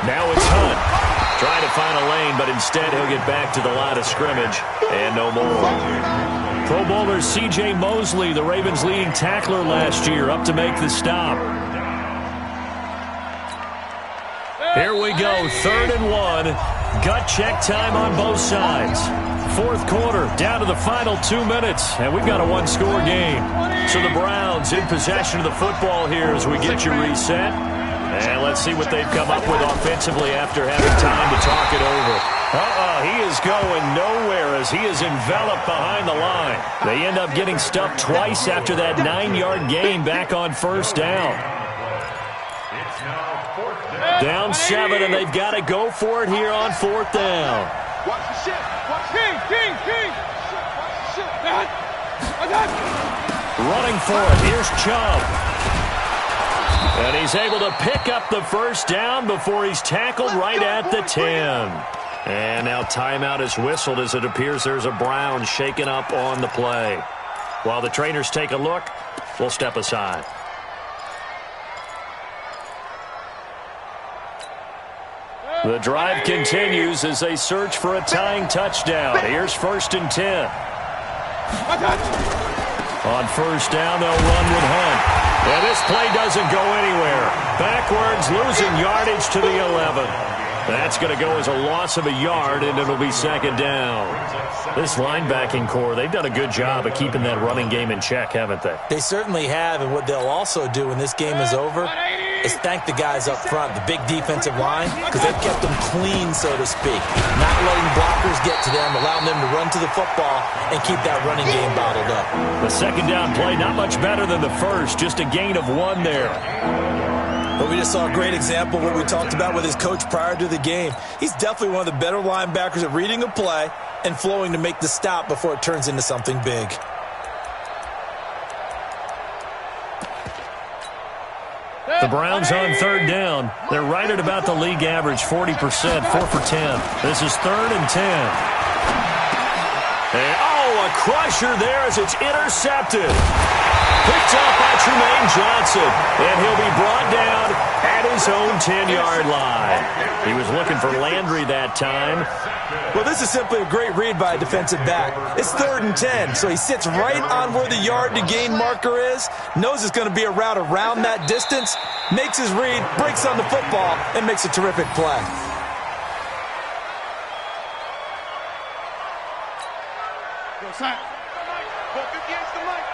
Now it's Hunt. Trying to find a lane, but instead he'll get back to the line of scrimmage. And no more. Pro Bowler C.J. Mosley, the Ravens' leading tackler last year, up to make the stop. Here we go, 3rd and 1. Gut check time on both sides. 4th quarter, down to the final 2 minutes, and we've got a 1-score game. So the Browns in possession of the football here as we get you reset. And let's see what they've come up with offensively after having time to talk it over. He is going nowhere as he is enveloped behind the line. They end up getting stuffed twice after that 9-yard gain back on 1st down. It's now 4th down. Down 7, and they've got to go for it here on 4th down. Watch the shit. Watch King. Watch the shit. Running for it. Here's Chubb. And he's able to pick up the 1st down before he's tackled right at the 10. And now timeout is whistled as it appears there's a Brown shaken up on the play. While the trainers take a look, we'll step aside. The drive continues as they search for a tying touchdown. Here's 1st and 10. On 1st down, they'll run with Hunt. And this play doesn't go anywhere. Backwards, losing yardage to the 11. That's going to go as a loss of a yard, and it'll be 2nd down. This linebacking core, they've done a good job of keeping that running game in check, haven't they? They certainly have, and what they'll also do when this game is over is thank the guys up front, the big defensive line, because they've kept them clean, so to speak. Not letting blockers get to them, allowing them to run to the football and keep that running game bottled up. The 2nd down play, not much better than the first, just a gain of 1 there. Well, we just saw a great example of what we talked about with his coach prior to the game. He's definitely one of the better linebackers at reading a play and flowing to make the stop before it turns into something big. The Browns on third down. They're right at about the league average, 40%, 4 for 10. This is 3rd and 10. And, a crusher there as it's intercepted. Picked up by Tremaine Johnson, and he'll be brought down at his own 10-yard line. He was looking for Landry that time. Well, this is simply a great read by a defensive back. It's 3rd and 10, so he sits right on where the yard-to-gain marker is, knows it's going to be a route around that distance, makes his read, breaks on the football, and makes a terrific play.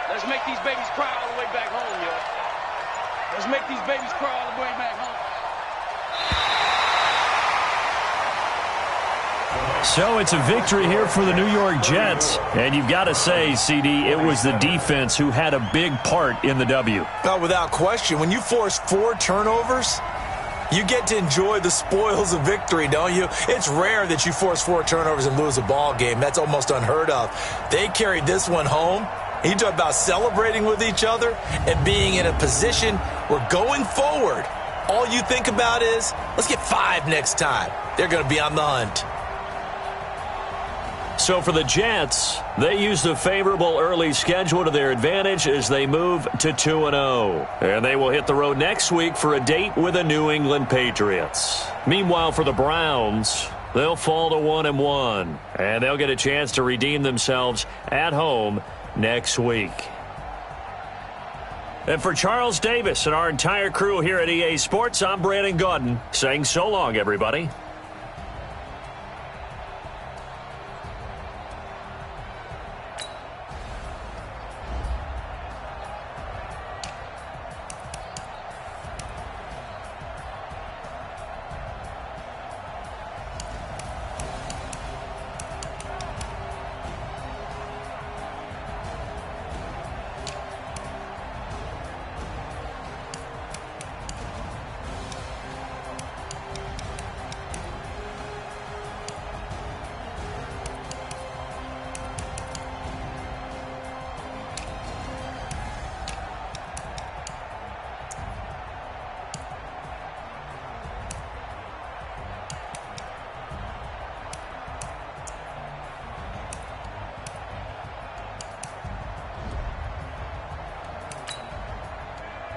Let's make these babies cry all the way back home, yo. Let's make these babies cry all the way back home. So it's a victory here for the New York Jets. And you've got to say, CD, it was the defense who had a big part in the W. Oh, without question. When you force 4 turnovers, you get to enjoy the spoils of victory, don't you? It's rare that you force 4 turnovers and lose a ball game. That's almost unheard of. They carried this one home. You talk about celebrating with each other and being in a position where going forward, all you think about is, let's get 5 next time. They're going to be on the hunt. So for the Jets, they used a favorable early schedule to their advantage as they move to 2-0. And they will hit the road next week for a date with the New England Patriots. Meanwhile, for the Browns, they'll fall to 1-1. And they'll get a chance to redeem themselves at home next week. And for Charles Davis and our entire crew here at EA Sports, I'm Brandon Gaudin saying so long, everybody.